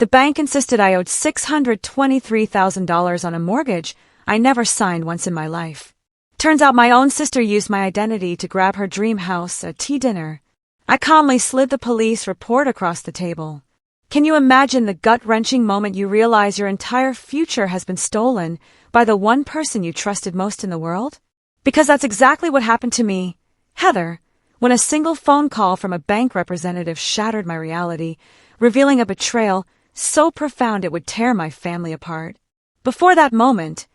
The bank insisted I owed $623,000 on a mortgage I never signed once in my life. Turns out my own sister used my identity to grab her dream house, a tea dinner. I calmly slid the police report across the table. Can you imagine the gut-wrenching moment you realize your entire future has been stolen by the one person you trusted most in the world? Because that's exactly what happened to me, Heather, when a single phone call from a bank representative shattered my reality, revealing a betrayal so profound it would tear my family apart. Before that moment,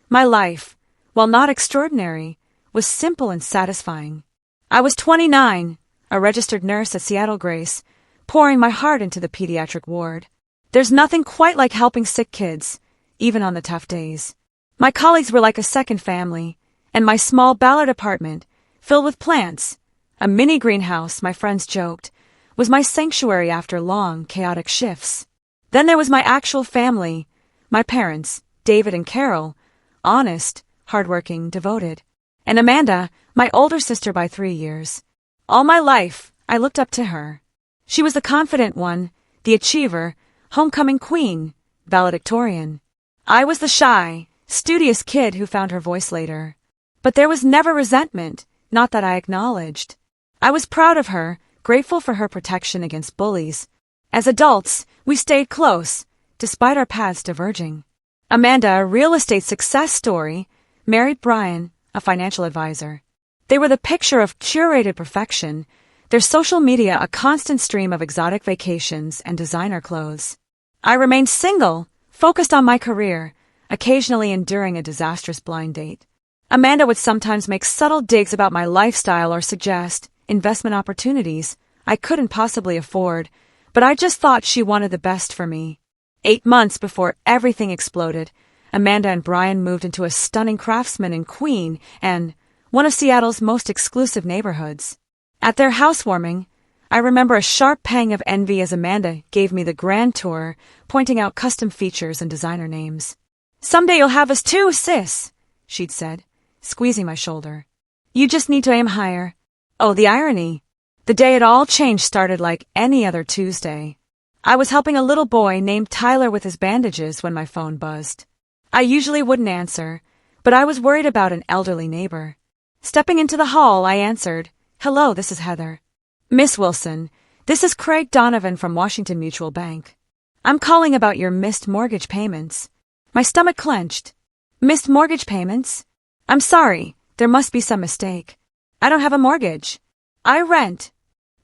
my life, while not extraordinary, was simple and satisfying. I was 29, a registered nurse at Seattle Grace, pouring my heart into the pediatric ward. There's nothing quite like helping sick kids, even on the tough days. My colleagues were like a second family, and my small Ballard apartment, filled with plants, a mini greenhouse, my friends joked, was my sanctuary after long, chaotic shifts. Then there was my actual family, my parents, David and Carol, honest, hardworking, devoted, and Amanda, my older sister by 3 years. All my life, I looked up to her. She was the confident one, the achiever, homecoming queen, valedictorian. I was the shy, studious kid who found her voice later. But there was never resentment, not that I acknowledged. I was proud of her, grateful for her protection against bullies. As adults, we stayed close, despite our paths diverging. Amanda, a real estate success story, married Brian, a financial advisor. They were the picture of curated perfection, their social media a constant stream of exotic vacations and designer clothes. I remained single, focused on my career, occasionally enduring a disastrous blind date. Amanda would sometimes make subtle digs about my lifestyle or suggest investment opportunities I couldn't possibly afford, but I just thought she wanted the best for me. 8 months before everything exploded, Amanda and Brian moved into a stunning Craftsman in Queen and one of Seattle's most exclusive neighborhoods. At their housewarming, I remember a sharp pang of envy as Amanda gave me the grand tour, pointing out custom features and designer names. "Someday you'll have us too, sis," she'd said, squeezing my shoulder. "You just need to aim higher." Oh, the irony. The day it all changed started like any other Tuesday. I was helping a little boy named Tyler with his bandages when my phone buzzed. I usually wouldn't answer, but I was worried about an elderly neighbor. Stepping into the hall, I answered, "Hello, this is Heather." "Miss Wilson, this is Craig Donovan from Washington Mutual Bank. I'm calling about your missed mortgage payments." My stomach clenched. "Missed mortgage payments? I'm sorry, there must be some mistake. I don't have a mortgage. I rent."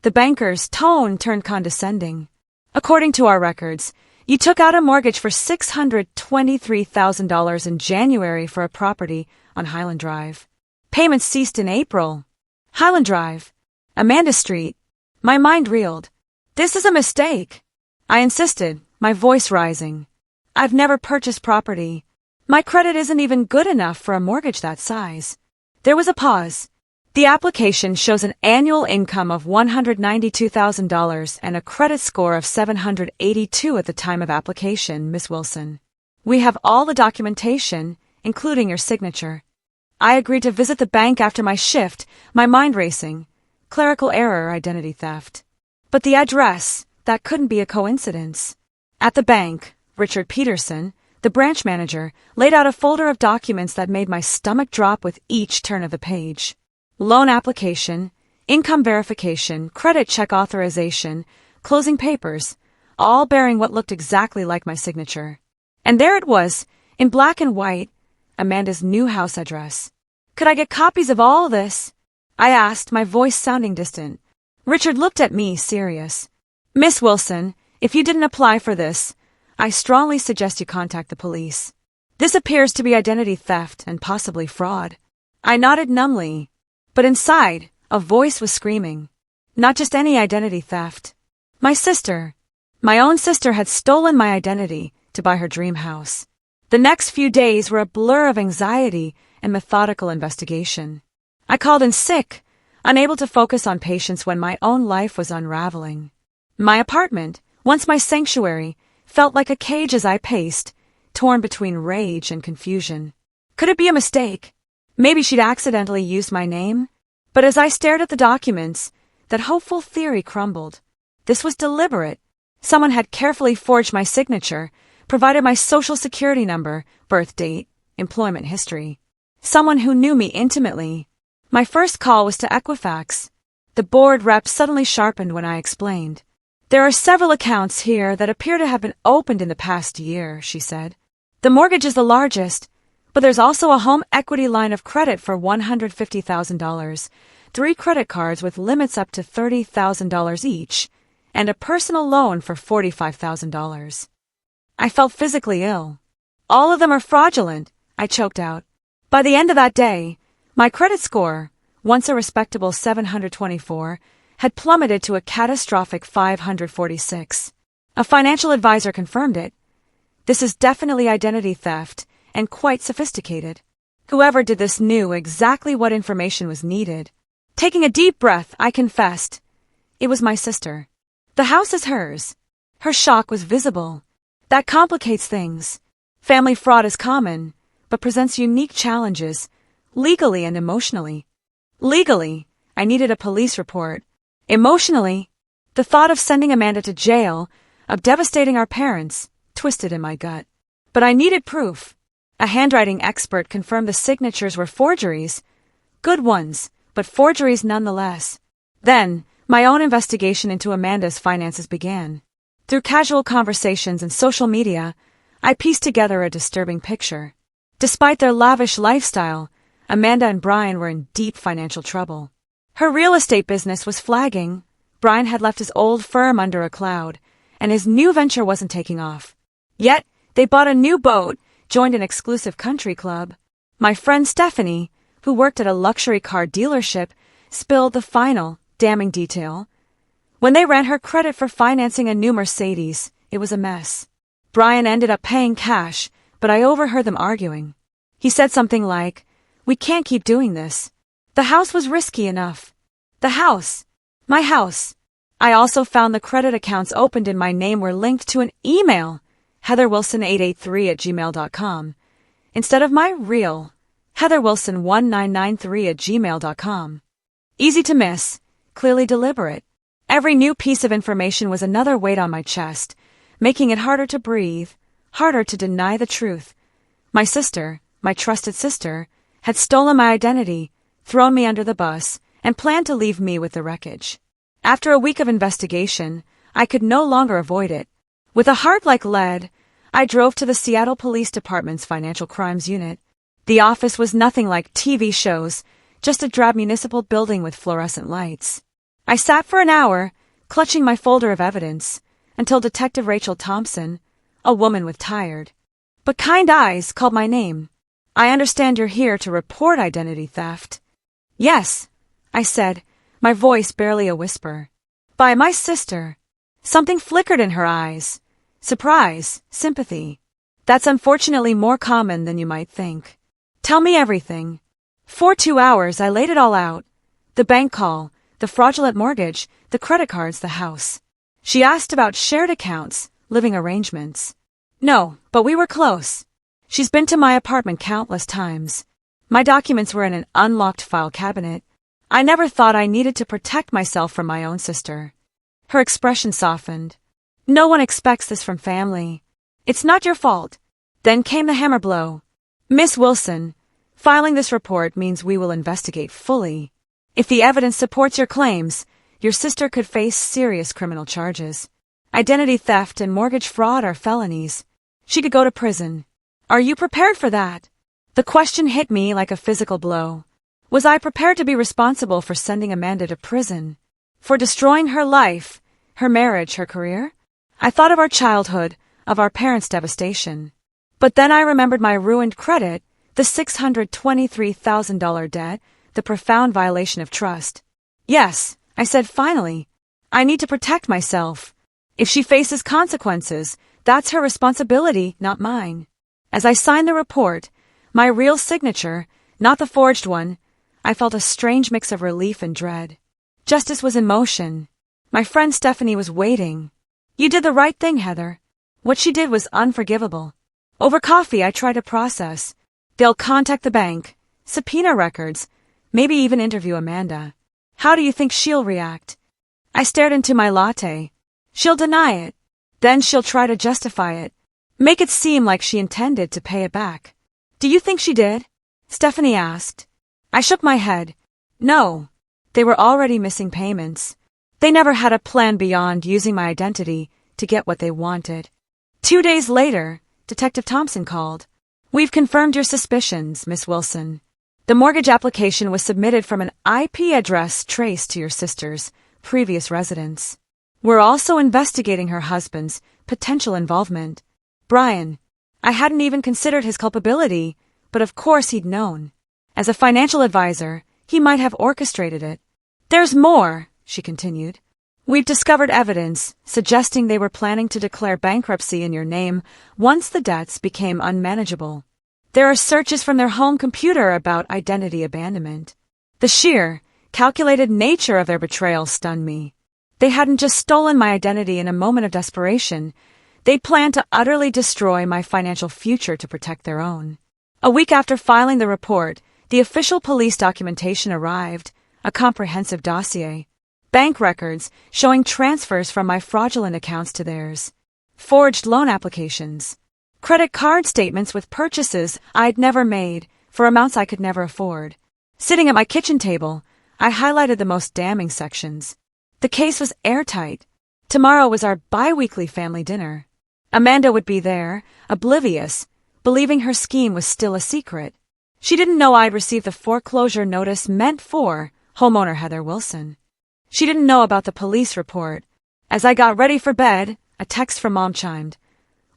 The banker's tone turned condescending. "According to our records, you took out a mortgage for $623,000 in January for a property on Highland Drive. Payments ceased in April." Highland Drive, Amanda Street. My mind reeled. "This is a mistake." I insisted, my voice rising. "I've never purchased property. My credit isn't even good enough for a mortgage that size." There was a pause. "The application shows an annual income of $192,000 and a credit score of 782 at the time of application, Miss Wilson. We have all the documentation, including your signature." I agreed to visit the bank after my shift, my mind racing. Clerical error, identity theft. But the address, that couldn't be a coincidence. At the bank, Richard Peterson, the branch manager, laid out a folder of documents that made my stomach drop with each turn of the page. Loan application, income verification, credit check authorization, closing papers, all bearing what looked exactly like my signature. And there it was, in black and white, Amanda's new house address. "Could I get copies of all this?" I asked, my voice sounding distant. Richard looked at me, serious. "Miss Wilson, if you didn't apply for this, I strongly suggest you contact the police. This appears to be identity theft and possibly fraud." I nodded numbly, but inside, a voice was screaming. Not just any identity theft. My own sister had stolen my identity to buy her dream house. The next few days were a blur of anxiety and methodical investigation. I called in sick, unable to focus on patients when my own life was unraveling. My apartment, once my sanctuary, felt like a cage as I paced, torn between rage and confusion. Could it be a mistake? Maybe she'd accidentally used my name? But as I stared at the documents, that hopeful theory crumbled. This was deliberate. Someone had carefully forged my signature, provided my social security number, birth date, employment history. Someone who knew me intimately. My first call was to Equifax. The board rep suddenly sharpened when I explained. There are several accounts here that appear to have been opened in the past year, she said. The mortgage is the largest, but there's also a home equity line of credit for $150,000, 3 credit cards with limits up to $30,000 each, and a personal loan for $45,000. I felt physically ill. All of them are fraudulent, I choked out. By the end of that day, my credit score, once a respectable 724, had plummeted to a catastrophic 546. A financial advisor confirmed it. This is definitely identity theft, and quite sophisticated. Whoever did this knew exactly what information was needed. Taking a deep breath, I confessed. It was my sister. The house is hers. Her shock was visible. That complicates things. Family fraud is common, but presents unique challenges, legally and emotionally. Legally, I needed a police report. Emotionally, the thought of sending Amanda to jail, of devastating our parents, twisted in my gut. But I needed proof. A handwriting expert confirmed the signatures were forgeries. Good ones, but forgeries nonetheless. Then, my own investigation into Amanda's finances began. Through casual conversations and social media, I pieced together a disturbing picture. Despite their lavish lifestyle, Amanda and Brian were in deep financial trouble. Her real estate business was flagging. Brian had left his old firm under a cloud, and his new venture wasn't taking off. Yet, they bought a new boat, joined an exclusive country club. My friend Stephanie, who worked at a luxury car dealership, spilled the final, damning detail. When they ran her credit for financing a new Mercedes, it was a mess. Brian ended up paying cash, but I overheard them arguing. He said something like, "We can't keep doing this. The house was risky enough." The house. My house. I also found the credit accounts opened in my name were linked to an email, heatherwilson883@gmail.com, instead of my real, heatherwilson1993@gmail.com. Easy to miss, clearly deliberate. Every new piece of information was another weight on my chest, making it harder to breathe, harder to deny the truth. My sister, my trusted sister, had stolen my identity, thrown me under the bus, and planned to leave me with the wreckage. After a week of investigation, I could no longer avoid it. With a heart like lead, I drove to the Seattle Police Department's Financial Crimes Unit. The office was nothing like TV shows, just a drab municipal building with fluorescent lights. I sat for an hour, clutching my folder of evidence, until Detective Rachel Thompson, a woman with tired but kind eyes, called my name. "I understand you're here to report identity theft." "Yes," I said, my voice barely a whisper. "By my sister." Something flickered in her eyes. Surprise, sympathy. "That's unfortunately more common than you might think. Tell me everything." For 2 hours I laid it all out. The bank call, the fraudulent mortgage, the credit cards, the house. She asked about shared accounts, living arrangements. No, but we were close. She's been to my apartment countless times. My documents were in an unlocked file cabinet. I never thought I needed to protect myself from my own sister. Her expression softened. "No one expects this from family. It's not your fault." Then came the hammer blow. "Miss Wilson, filing this report means we will investigate fully. If the evidence supports your claims, your sister could face serious criminal charges. Identity theft and mortgage fraud are felonies. She could go to prison. Are you prepared for that?" The question hit me like a physical blow. Was I prepared to be responsible for sending Amanda to prison? For destroying her life, her marriage, her career? I thought of our childhood, of our parents' devastation. But then I remembered my ruined credit, the $623,000 debt, the profound violation of trust. "Yes," I said finally. "I need to protect myself. If she faces consequences, that's her responsibility, not mine." As I signed the report, my real signature, not the forged one, I felt a strange mix of relief and dread. Justice was in motion. My friend Stephanie was waiting. "You did the right thing, Heather." What she did was unforgivable. Over coffee, I tried to process. They'll contact the bank, subpoena records, maybe even interview Amanda. How do you think she'll react? I stared into my latte. She'll deny it. Then she'll try to justify it, make it seem like she intended to pay it back. Do you think she did? Stephanie asked. I shook my head. No. They were already missing payments. They never had a plan beyond using my identity to get what they wanted. 2 days later, Detective Thompson called. We've confirmed your suspicions, Miss Wilson. The mortgage application was submitted from an IP address traced to your sister's previous residence. We're also investigating her husband's potential involvement. Brian, I hadn't even considered his culpability, but of course he'd known. As a financial advisor, he might have orchestrated it. There's more, she continued. We've discovered evidence suggesting they were planning to declare bankruptcy in your name once the debts became unmanageable. There are searches from their home computer about identity abandonment. The sheer, calculated nature of their betrayal stunned me. They hadn't just stolen my identity in a moment of desperation. They planned to utterly destroy my financial future to protect their own. A week after filing the report, the official police documentation arrived, a comprehensive dossier. Bank records showing transfers from my fraudulent accounts to theirs. Forged loan applications. Credit card statements with purchases I'd never made for amounts I could never afford. Sitting at my kitchen table, I highlighted the most damning sections. The case was airtight. Tomorrow was our bi-weekly family dinner. Amanda would be there, oblivious, believing her scheme was still a secret. She didn't know I'd received the foreclosure notice meant for homeowner Heather Wilson. She didn't know about the police report. As I got ready for bed, a text from Mom chimed.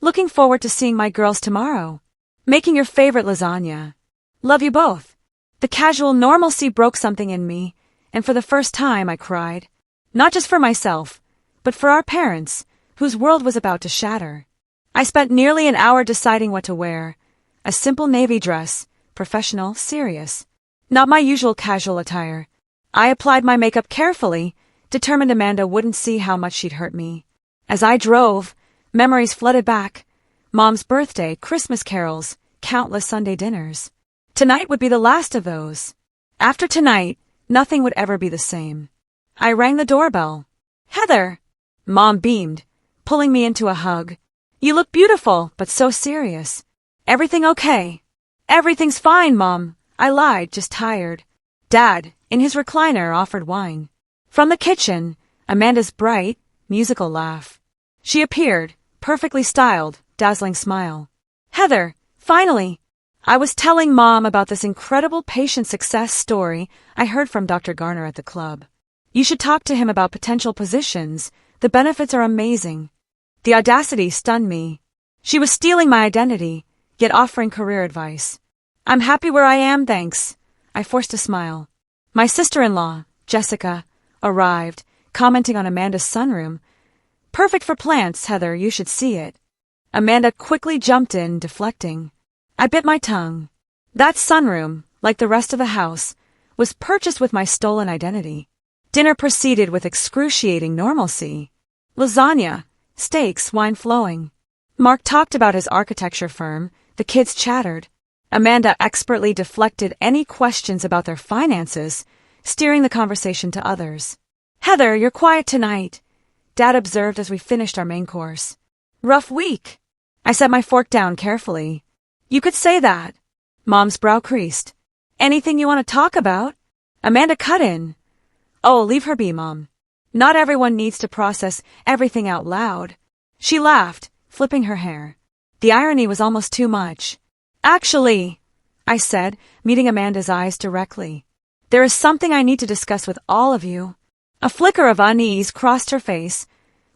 Looking forward to seeing my girls tomorrow. Making your favorite lasagna. Love you both. The casual normalcy broke something in me, and for the first time I cried. Not just for myself, but for our parents, whose world was about to shatter. I spent nearly an hour deciding what to wear. A simple navy dress, professional, serious. Not my usual casual attire. I applied my makeup carefully, determined Amanda wouldn't see how much she'd hurt me. As I drove, memories flooded back. Mom's birthday, Christmas carols, countless Sunday dinners. Tonight would be the last of those. After tonight, nothing would ever be the same. I rang the doorbell. Heather! Mom beamed, pulling me into a hug. You look beautiful, but so serious. Everything okay? Everything's fine, Mom. I lied, just tired. Dad, in his recliner, offered wine. From the kitchen, Amanda's bright, musical laugh. She appeared, perfectly styled, dazzling smile. Heather, finally! I was telling Mom about this incredible patient success story I heard from Dr. Garner at the club. You should talk to him about potential positions. The benefits are amazing. The audacity stunned me. She was stealing my identity, yet offering career advice. I'm happy where I am, thanks. I forced a smile. My sister-in-law, Jessica, arrived, commenting on Amanda's sunroom. Perfect for plants, Heather, you should see it. Amanda quickly jumped in, deflecting. I bit my tongue. That sunroom, like the rest of the house, was purchased with my stolen identity. Dinner proceeded with excruciating normalcy. Lasagna, steaks, wine flowing. Mark talked about his architecture firm. The kids chattered. Amanda expertly deflected any questions about their finances, steering the conversation to others. Heather, you're quiet tonight, Dad observed as we finished our main course. Rough week. I set my fork down carefully. You could say that. Mom's brow creased. Anything you want to talk about? Amanda cut in. Oh, leave her be, Mom. Not everyone needs to process everything out loud. She laughed, flipping her hair. The irony was almost too much. Actually, I said, meeting Amanda's eyes directly. There is something I need to discuss with all of you. A flicker of unease crossed her face,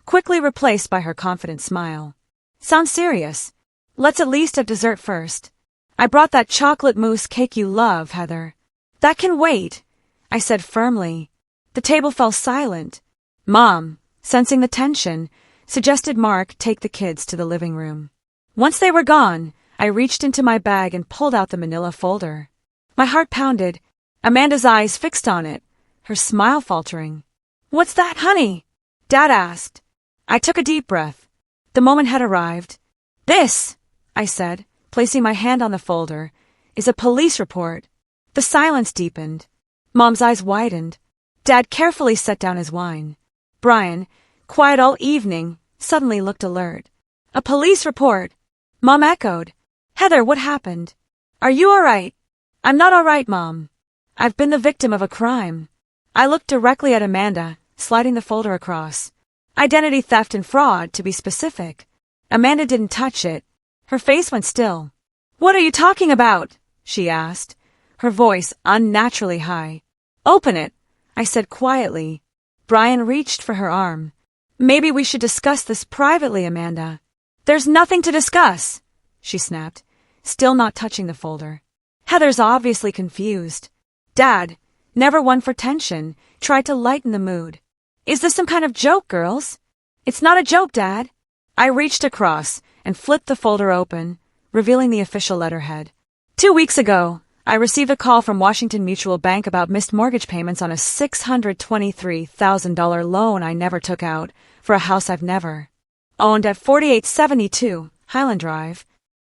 quickly replaced by her confident smile. Sounds serious. Let's at least have dessert first. I brought that chocolate mousse cake you love, Heather. That can wait, I said firmly. The table fell silent. Mom, sensing the tension, suggested Mark take the kids to the living room. Once they were gone, I reached into my bag and pulled out the manila folder. My heart pounded, Amanda's eyes fixed on it, her smile faltering. What's that, honey? Dad asked. I took a deep breath. The moment had arrived. This, I said, placing my hand on the folder, is a police report. The silence deepened. Mom's eyes widened. Dad carefully set down his wine. Brian, quiet all evening, suddenly looked alert. A police report. Mom echoed. Heather, what happened? Are you all right? I'm not all right, Mom. I've been the victim of a crime. I looked directly at Amanda, sliding the folder across. Identity theft and fraud, to be specific. Amanda didn't touch it. Her face went still. What are you talking about? She asked, her voice unnaturally high. Open it, I said quietly. Brian reached for her arm. Maybe we should discuss this privately, Amanda. There's nothing to discuss, she snapped, still not touching the folder. Heather's obviously confused. Dad, never one for tension, tried to lighten the mood. Is this some kind of joke, girls? It's not a joke, Dad. I reached across and flipped the folder open, revealing the official letterhead. 2 weeks ago, I received a call from Washington Mutual Bank about missed mortgage payments on a $623,000 loan I never took out for a house I've never owned at 4872 Highland Drive.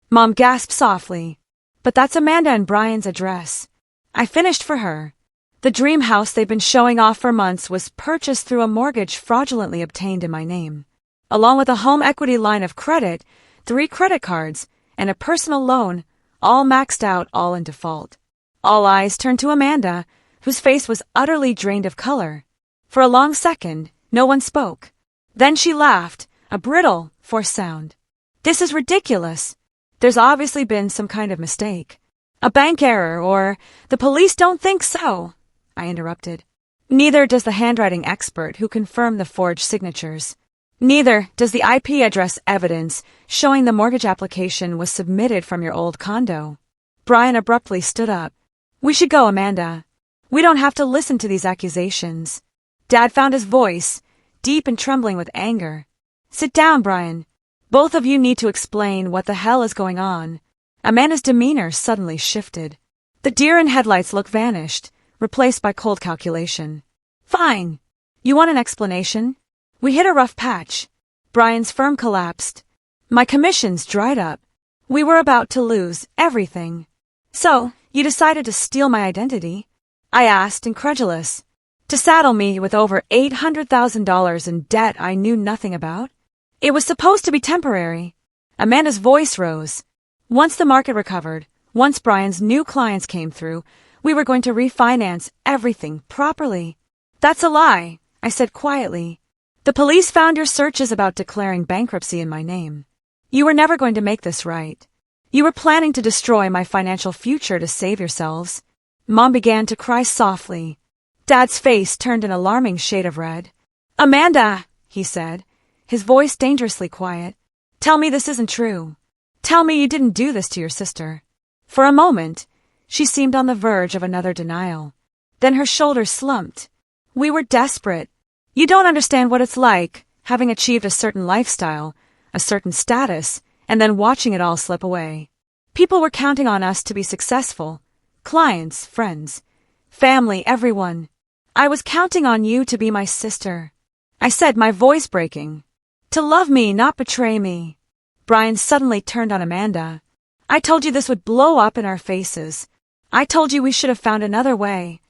Mom gasped softly. But that's Amanda and Brian's address. I finished for her. The dream house they've been showing off for months was purchased through a mortgage fraudulently obtained in my name, along with a home equity line of credit, 3 credit cards, and a personal loan, all maxed out, all in default. All eyes turned to Amanda, whose face was utterly drained of color. For a long second, no one spoke. Then she laughed, a brittle, forced sound. This is ridiculous. There's obviously been some kind of mistake. A bank error, or the police don't think so, I interrupted. Neither does the handwriting expert who confirmed the forged signatures. Neither does the IP address evidence showing the mortgage application was submitted from your old condo. Brian abruptly stood up. We should go, Amanda. We don't have to listen to these accusations. Dad found his voice, deep and trembling with anger. Sit down, Brian. Both of you need to explain what the hell is going on. Amanda's demeanor suddenly shifted. The deer in headlights look vanished, replaced by cold calculation. Fine. You want an explanation? We hit a rough patch. Brian's firm collapsed. My commissions dried up. We were about to lose everything. So, you decided to steal my identity? I asked, incredulous. To saddle me with over $800,000 in debt I knew nothing about? It was supposed to be temporary. Amanda's voice rose. Once the market recovered, once Brian's new clients came through, we were going to refinance everything properly. That's a lie, I said quietly. The police found your searches about declaring bankruptcy in my name. You were never going to make this right. You were planning to destroy my financial future to save yourselves. Mom began to cry softly. Dad's face turned an alarming shade of red. Amanda, he said, his voice dangerously quiet. Tell me this isn't true. Tell me you didn't do this to your sister. For a moment, she seemed on the verge of another denial. Then her shoulders slumped. We were desperate. You don't understand what it's like, having achieved a certain lifestyle, a certain status, and then watching it all slip away. People were counting on us to be successful. Clients, friends, family, everyone. I was counting on you to be my sister. I said, my voice breaking. To love me, not betray me. Brian suddenly turned on Amanda. I told you this would blow up in our faces. I told you we should have found another way.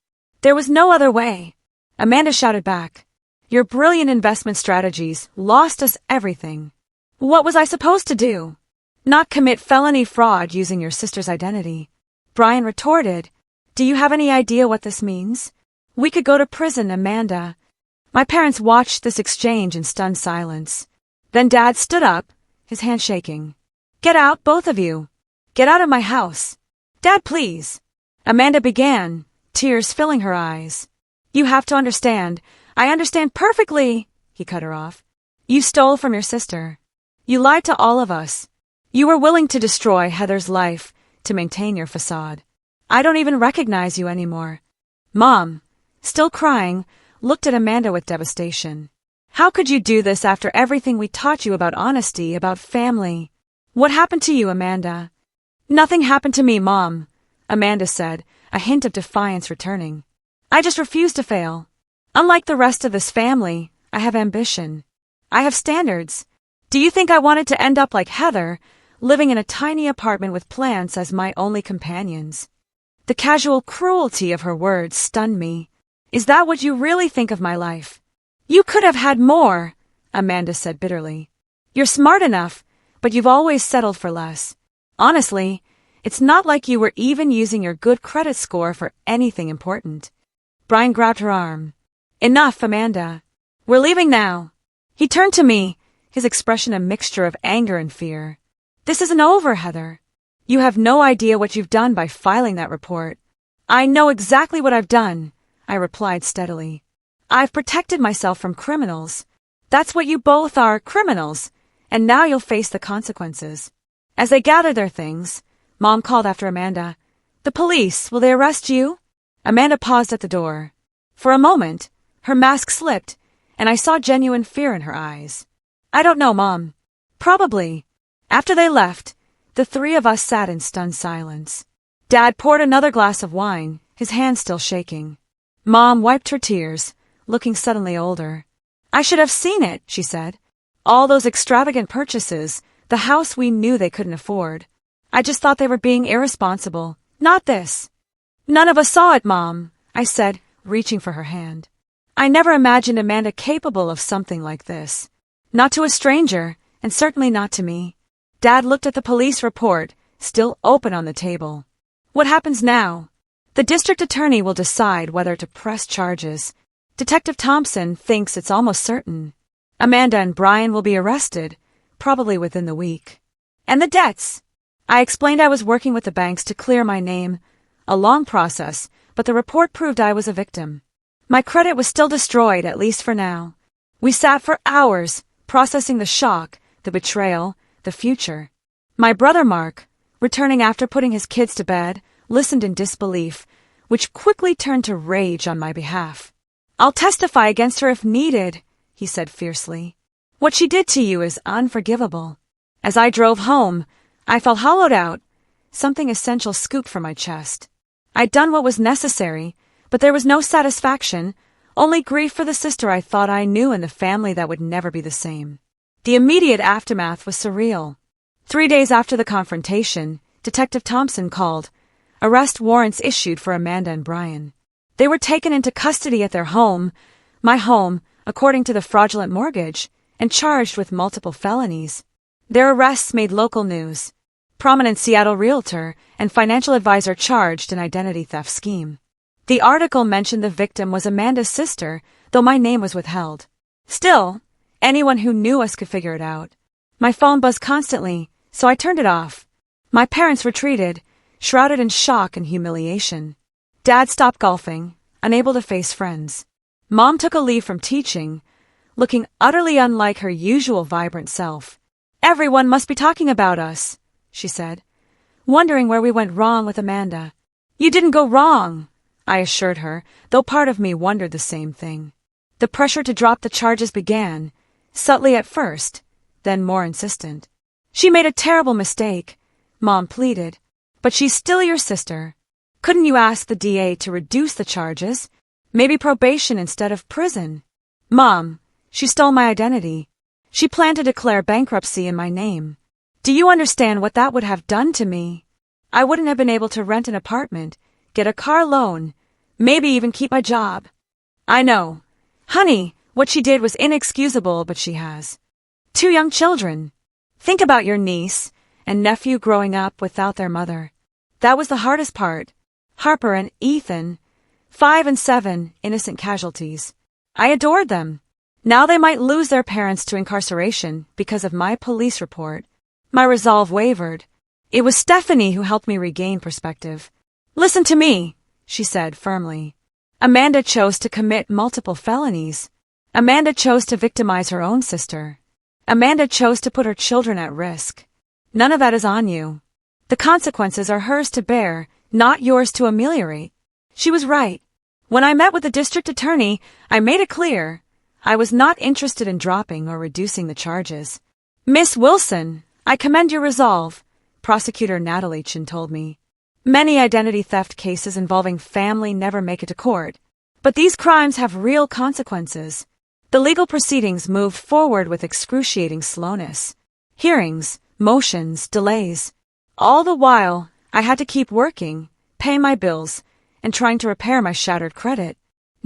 There was no other way. Amanda shouted back. Your brilliant investment strategies lost us everything. What was I supposed to do? Not commit felony fraud using your sister's identity. Brian retorted. Do you have any idea what this means? We could go to prison, Amanda. My parents watched this exchange in stunned silence. Then Dad stood up, his hand shaking. Get out, both of you. Get out of my house. Dad, please. Amanda began, tears filling her eyes. You have to understand. I understand perfectly, he cut her off. You stole from your sister. You lied to all of us. You were willing to destroy Heather's life to maintain your facade. I don't even recognize you anymore. Mom, still crying, looked at Amanda with devastation. How could you do this after everything we taught you about honesty, about family? What happened to you, Amanda? Nothing happened to me, Mom, Amanda said, a hint of defiance returning. I just refuse to fail. Unlike the rest of this family, I have ambition. I have standards. Do you think I wanted to end up like Heather, living in a tiny apartment with plants as my only companions? The casual cruelty of her words stunned me. Is that what you really think of my life? You could have had more, Amanda said bitterly. You're smart enough, but you've always settled for less. Honestly, it's not like you were even using your good credit score for anything important. Brian grabbed her arm. Enough, Amanda. We're leaving now. He turned to me, his expression a mixture of anger and fear. This isn't over, Heather. You have no idea what you've done by filing that report. I know exactly what I've done, I replied steadily. I've protected myself from criminals. That's what you both are, criminals. And now you'll face the consequences. As they gathered their things, Mom called after Amanda. The police, will they arrest you? Amanda paused at the door. For a moment, her mask slipped, and I saw genuine fear in her eyes. I don't know, Mom. Probably. After they left, the three of us sat in stunned silence. Dad poured another glass of wine, his hand still shaking. Mom wiped her tears, looking suddenly older. I should have seen it, she said. All those extravagant purchases, the house we knew they couldn't afford. I just thought they were being irresponsible. Not this. None of us saw it, Mom, I said, reaching for her hand. I never imagined Amanda capable of something like this. Not to a stranger, and certainly not to me. Dad looked at the police report, still open on the table. What happens now? The district attorney will decide whether to press charges. Detective Thompson thinks it's almost certain. Amanda and Brian will be arrested, probably within the week. And the debts? I explained I was working with the banks to clear my name. A long process, but the report proved I was a victim. My credit was still destroyed, at least for now. We sat for hours, processing the shock, the betrayal, the future. My brother Mark, returning after putting his kids to bed, listened in disbelief, which quickly turned to rage on my behalf. I'll testify against her if needed, he said fiercely. What she did to you is unforgivable. As I drove home, I felt hollowed out. Something essential scooped from my chest. I'd done what was necessary, but there was no satisfaction, only grief for the sister I thought I knew and the family that would never be the same. The immediate aftermath was surreal. 3 days after the confrontation, Detective Thompson called. Arrest warrants issued for Amanda and Brian. They were taken into custody at their home, my home, according to the fraudulent mortgage, and charged with multiple felonies. Their arrests made local news. Prominent Seattle realtor and financial advisor charged an identity theft scheme. The article mentioned the victim was Amanda's sister, though my name was withheld. Still, anyone who knew us could figure it out. My phone buzzed constantly, so I turned it off. My parents retreated, shrouded in shock and humiliation. Dad stopped golfing, unable to face friends. Mom took a leave from teaching, looking utterly unlike her usual vibrant self. Everyone must be talking about us, she said, wondering where we went wrong with Amanda. You didn't go wrong, I assured her, though part of me wondered the same thing. The pressure to drop the charges began, subtly at first, then more insistent. She made a terrible mistake, Mom pleaded, but she's still your sister. Couldn't you ask the DA to reduce the charges? Maybe probation instead of prison? Mom, she stole my identity. She planned to declare bankruptcy in my name. Do you understand what that would have done to me? I wouldn't have been able to rent an apartment, get a car loan, maybe even keep my job. I know. Honey, what she did was inexcusable, but she has 2 young children. Think about your niece and nephew growing up without their mother. That was the hardest part. Harper and Ethan, 5 and 7, innocent casualties. I adored them. Now they might lose their parents to incarceration because of my police report. My resolve wavered. It was Stephanie who helped me regain perspective. Listen to me, she said firmly. Amanda chose to commit multiple felonies. Amanda chose to victimize her own sister. Amanda chose to put her children at risk. None of that is on you. The consequences are hers to bear, not yours to ameliorate. She was right. When I met with the district attorney, I made it clear. I was not interested in dropping or reducing the charges. Miss Wilson, I commend your resolve, Prosecutor Natalie Chin told me. Many identity theft cases involving family never make it to court, but these crimes have real consequences. The legal proceedings moved forward with excruciating slowness. Hearings, motions, delays. All the while, I had to keep working, pay my bills, and trying to repair my shattered credit.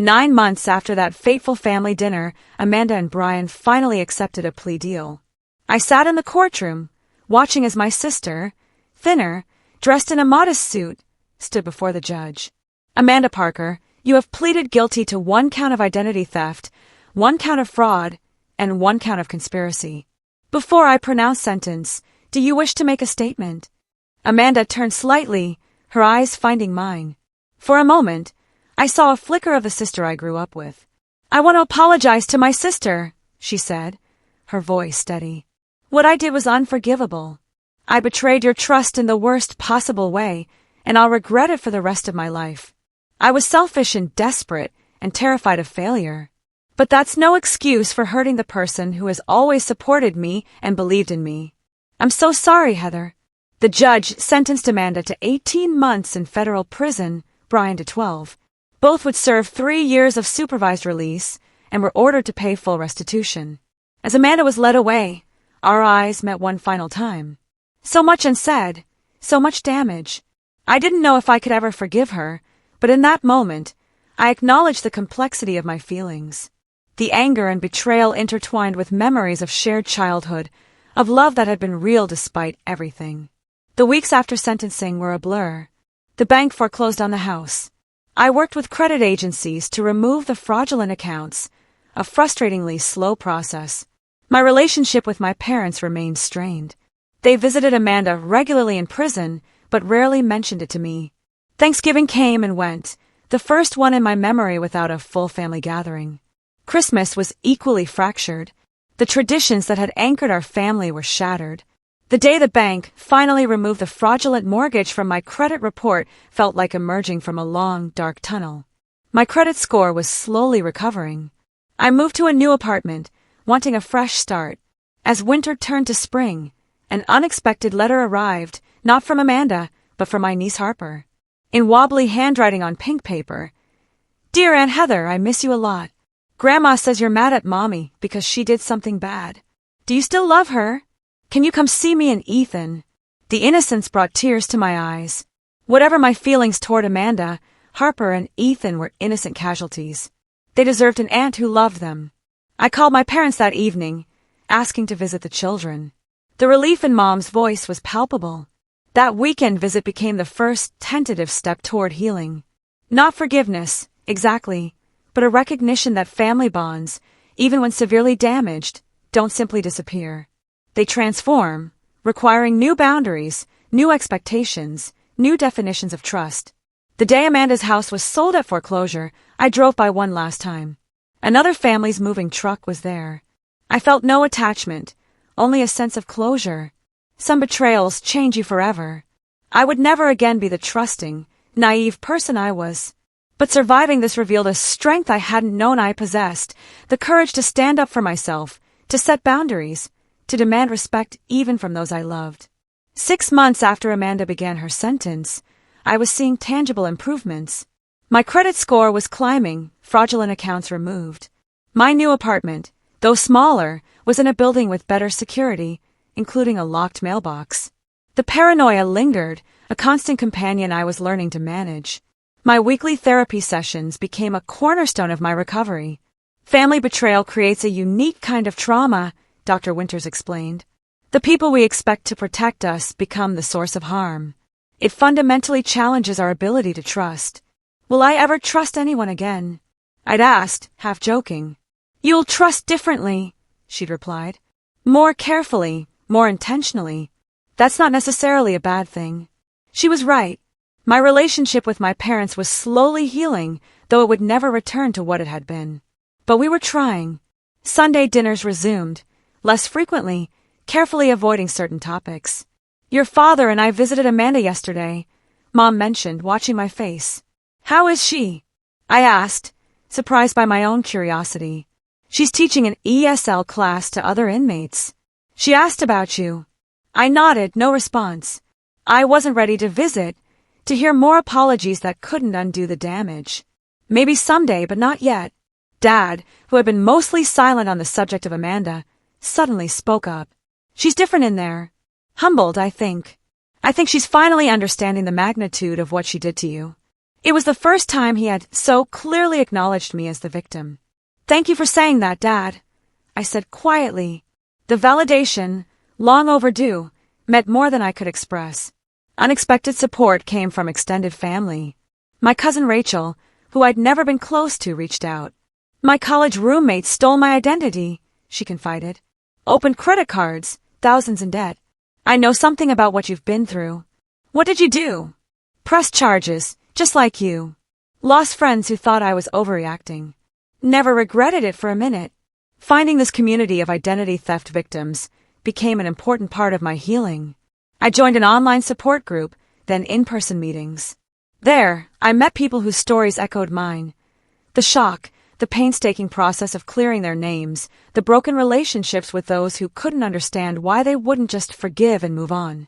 9 months after that fateful family dinner, Amanda and Brian finally accepted a plea deal. I sat in the courtroom, watching as my sister, thinner, dressed in a modest suit, stood before the judge. Amanda Parker, you have pleaded guilty to 1 count of identity theft, 1 count of fraud, and 1 count of conspiracy. Before I pronounce sentence, do you wish to make a statement? Amanda turned slightly, her eyes finding mine. For a moment, I saw a flicker of the sister I grew up with. I want to apologize to my sister, she said, her voice steady. What I did was unforgivable. I betrayed your trust in the worst possible way, and I'll regret it for the rest of my life. I was selfish and desperate and terrified of failure. But that's no excuse for hurting the person who has always supported me and believed in me. I'm so sorry, Heather. The judge sentenced Amanda to 18 months in federal prison, Brian to 12. Both would serve 3 years of supervised release and were ordered to pay full restitution. As Amanda was led away, our eyes met one final time. So much unsaid, so much damage. I didn't know if I could ever forgive her, but in that moment, I acknowledged the complexity of my feelings. The anger and betrayal intertwined with memories of shared childhood, of love that had been real despite everything. The weeks after sentencing were a blur. The bank foreclosed on the house. I worked with credit agencies to remove the fraudulent accounts, a frustratingly slow process. My relationship with my parents remained strained. They visited Amanda regularly in prison, but rarely mentioned it to me. Thanksgiving came and went, the first one in my memory without a full family gathering. Christmas was equally fractured. The traditions that had anchored our family were shattered. The day the bank finally removed the fraudulent mortgage from my credit report felt like emerging from a long, dark tunnel. My credit score was slowly recovering. I moved to a new apartment, wanting a fresh start. As winter turned to spring, an unexpected letter arrived, not from Amanda, but from my niece Harper. In wobbly handwriting on pink paper. Dear Aunt Heather, I miss you a lot. Grandma says you're mad at Mommy because she did something bad. Do you still love her? Can you come see me and Ethan? The innocence brought tears to my eyes. Whatever my feelings toward Amanda, Harper and Ethan were innocent casualties. They deserved an aunt who loved them. I called my parents that evening, asking to visit the children. The relief in Mom's voice was palpable. That weekend visit became the first tentative step toward healing. Not forgiveness, exactly, but a recognition that family bonds, even when severely damaged, don't simply disappear. They transform, requiring new boundaries, new expectations, new definitions of trust. The day Amanda's house was sold at foreclosure, I drove by one last time. Another family's moving truck was there. I felt no attachment, only a sense of closure. Some betrayals change you forever. I would never again be the trusting, naive person I was. But surviving this revealed a strength I hadn't known I possessed, the courage to stand up for myself, to set boundaries, to demand respect even from those I loved. 6 months after Amanda began her sentence, I was seeing tangible improvements. My credit score was climbing, fraudulent accounts removed. My new apartment, though smaller, was in a building with better security, including a locked mailbox. The paranoia lingered, a constant companion I was learning to manage. My weekly therapy sessions became a cornerstone of my recovery. Family betrayal creates a unique kind of trauma, Dr. Winters explained. The people we expect to protect us become the source of harm. It fundamentally challenges our ability to trust. Will I ever trust anyone again? I'd asked, half joking. You'll trust differently, she'd replied. More carefully, more intentionally. That's not necessarily a bad thing. She was right. My relationship with my parents was slowly healing, though it would never return to what it had been. But we were trying. Sunday dinners resumed, less frequently, carefully avoiding certain topics. Your father and I visited Amanda yesterday, Mom mentioned, watching my face. How is she? I asked, surprised by my own curiosity. She's teaching an ESL class to other inmates. She asked about you. I nodded, no response. I wasn't ready to visit, to hear more apologies that couldn't undo the damage. Maybe someday, but not yet. Dad, who had been mostly silent on the subject of Amanda, suddenly spoke up. She's different in there. Humbled, I think. I think she's finally understanding the magnitude of what she did to you. It was the first time he had so clearly acknowledged me as the victim. "Thank you for saying that, Dad," I said quietly. The validation, long overdue, meant more than I could express. Unexpected support came from extended family. My cousin Rachel, who I'd never been close to, reached out. "My college roommate stole my identity," she confided. "Opened credit cards, thousands in debt. I know something about what you've been through." "What did you do?" "Pressed charges, just like you." Lost friends who thought I was overreacting. Never regretted it for a minute. Finding this community of identity theft victims became an important part of my healing. I joined an online support group, then in-person meetings. There, I met people whose stories echoed mine. The shock, the painstaking process of clearing their names, the broken relationships with those who couldn't understand why they wouldn't just forgive and move on.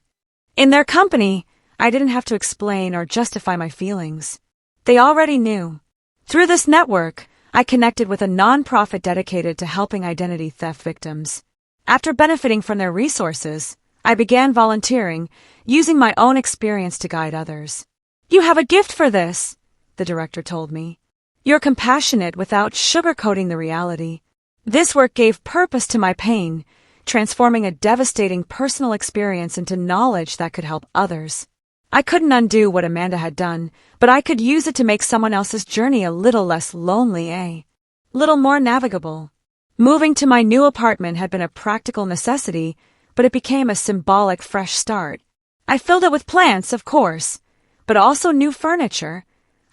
In their company, I didn't have to explain or justify my feelings. They already knew. Through this network, I connected with a nonprofit dedicated to helping identity theft victims. After benefiting from their resources, I began volunteering, using my own experience to guide others. "You have a gift for this," the director told me. "You're compassionate without sugarcoating the reality." This work gave purpose to my pain, transforming a devastating personal experience into knowledge that could help others. I couldn't undo what Amanda had done, but I could use it to make someone else's journey a little less lonely, little more navigable. Moving to my new apartment had been a practical necessity, but it became a symbolic fresh start. I filled it with plants, of course, but also new furniture,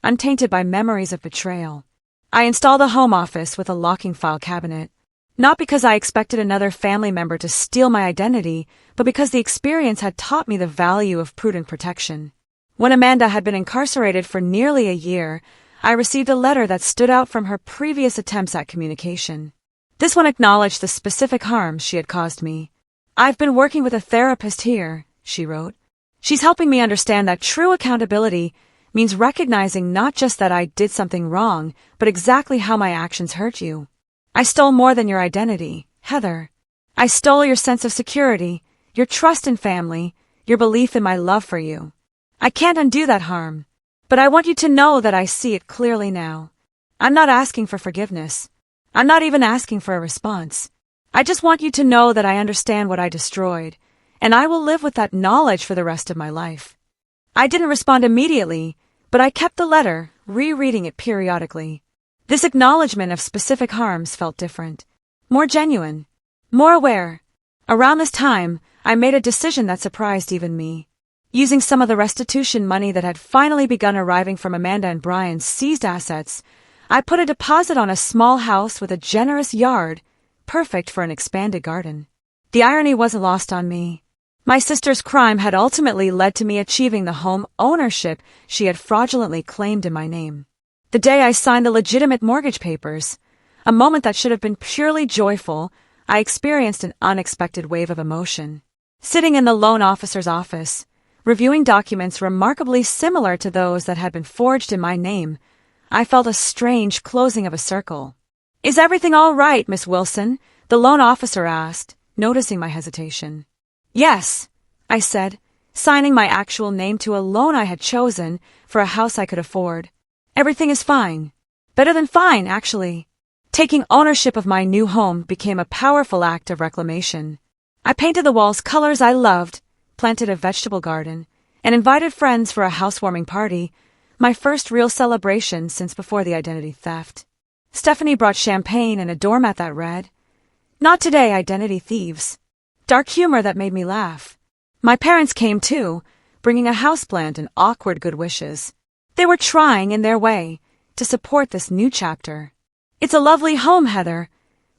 untainted by memories of betrayal. I installed a home office with a locking file cabinet, not because I expected another family member to steal my identity, but because the experience had taught me the value of prudent protection. When Amanda had been incarcerated for nearly a year, I received a letter that stood out from her previous attempts at communication. This one acknowledged the specific harms she had caused me. "I've been working with a therapist here," she wrote. "She's helping me understand that true accountability means recognizing not just that I did something wrong, but exactly how my actions hurt you. I stole more than your identity, Heather. I stole your sense of security, your trust in family, your belief in my love for you. I can't undo that harm, but I want you to know that I see it clearly now. I'm not asking for forgiveness. I'm not even asking for a response. I just want you to know that I understand what I destroyed, and I will live with that knowledge for the rest of my life." I didn't respond immediately, but I kept the letter, rereading it periodically. This acknowledgement of specific harms felt different, more genuine, more aware. Around this time, I made a decision that surprised even me. Using some of the restitution money that had finally begun arriving from Amanda and Brian's seized assets, I put a deposit on a small house with a generous yard, perfect for an expanded garden. The irony wasn't lost on me. My sister's crime had ultimately led to me achieving the home ownership she had fraudulently claimed in my name. The day I signed the legitimate mortgage papers, a moment that should have been purely joyful, I experienced an unexpected wave of emotion. Sitting in the loan officer's office, reviewing documents remarkably similar to those that had been forged in my name, I felt a strange closing of a circle. "Is everything all right, Miss Wilson?" the loan officer asked, noticing my hesitation. "Yes," I said, signing my actual name to a loan I had chosen for a house I could afford. "Everything is fine. Better than fine, actually." Taking ownership of my new home became a powerful act of reclamation. I painted the walls colors I loved, planted a vegetable garden, and invited friends for a housewarming party, my first real celebration since before the identity theft. Stephanie brought champagne and a doormat that read, "Not today, identity thieves." Dark humor that made me laugh. My parents came too, bringing a houseplant and awkward good wishes. They were trying, in their way, to support this new chapter. "It's a lovely home, Heather,"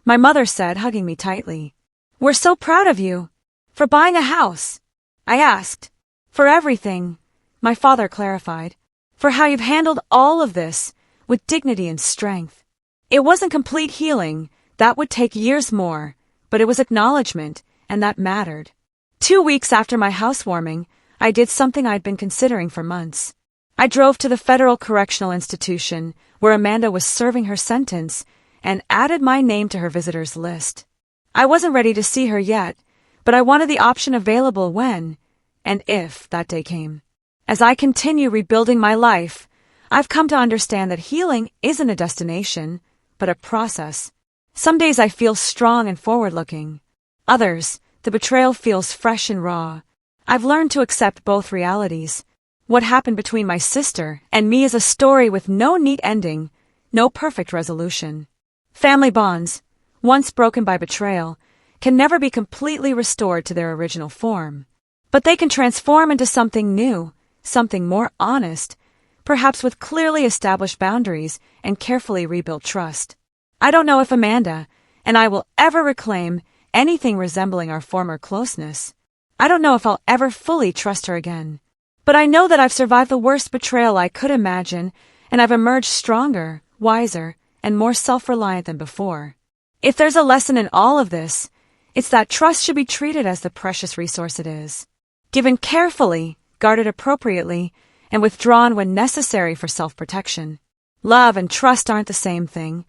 my mother said, hugging me tightly. "We're so proud of you. For buying a house?" I asked. "For everything," my father clarified. "For how you've handled all of this with dignity and strength. It wasn't complete healing, that would take years more, but it was acknowledgement, and that mattered." 2 weeks after my housewarming, I did something I'd been considering for months. I drove to the Federal Correctional Institution, where Amanda was serving her sentence, and added my name to her visitors list. I wasn't ready to see her yet, but I wanted the option available when, and if, that day came. As I continue rebuilding my life, I've come to understand that healing isn't a destination, but a process. Some days I feel strong and forward-looking. Others, the betrayal feels fresh and raw. I've learned to accept both realities. What happened between my sister and me is a story with no neat ending, no perfect resolution. Family bonds, once broken by betrayal, can never be completely restored to their original form. But they can transform into something new, something more honest, perhaps with clearly established boundaries and carefully rebuilt trust. I don't know if Amanda and I will ever reclaim anything resembling our former closeness. I don't know if I'll ever fully trust her again. But I know that I've survived the worst betrayal I could imagine, and I've emerged stronger, wiser, and more self-reliant than before. If there's a lesson in all of this, it's that trust should be treated as the precious resource it is. Given carefully, guarded appropriately, and withdrawn when necessary for self-protection. Love and trust aren't the same thing,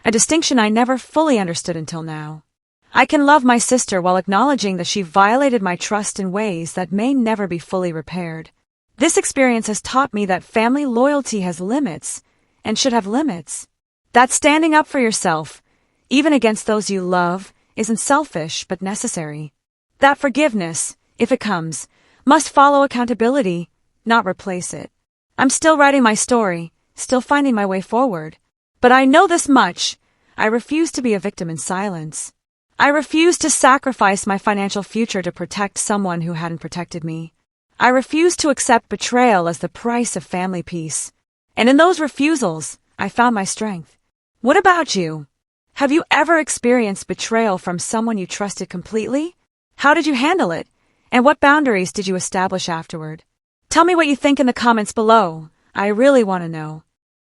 a distinction I never fully understood until now. I can love my sister while acknowledging that she violated my trust in ways that may never be fully repaired. This experience has taught me that family loyalty has limits, and should have limits. That standing up for yourself, even against those you love, isn't selfish but necessary. That forgiveness, if it comes, must follow accountability, not replace it. I'm still writing my story, still finding my way forward. But I know this much: I refuse to be a victim in silence. I refuse to sacrifice my financial future to protect someone who hadn't protected me. I refuse to accept betrayal as the price of family peace. And in those refusals, I found my strength. What about you? Have you ever experienced betrayal from someone you trusted completely? How did you handle it? And what boundaries did you establish afterward? Tell me what you think in the comments below. I really want to know.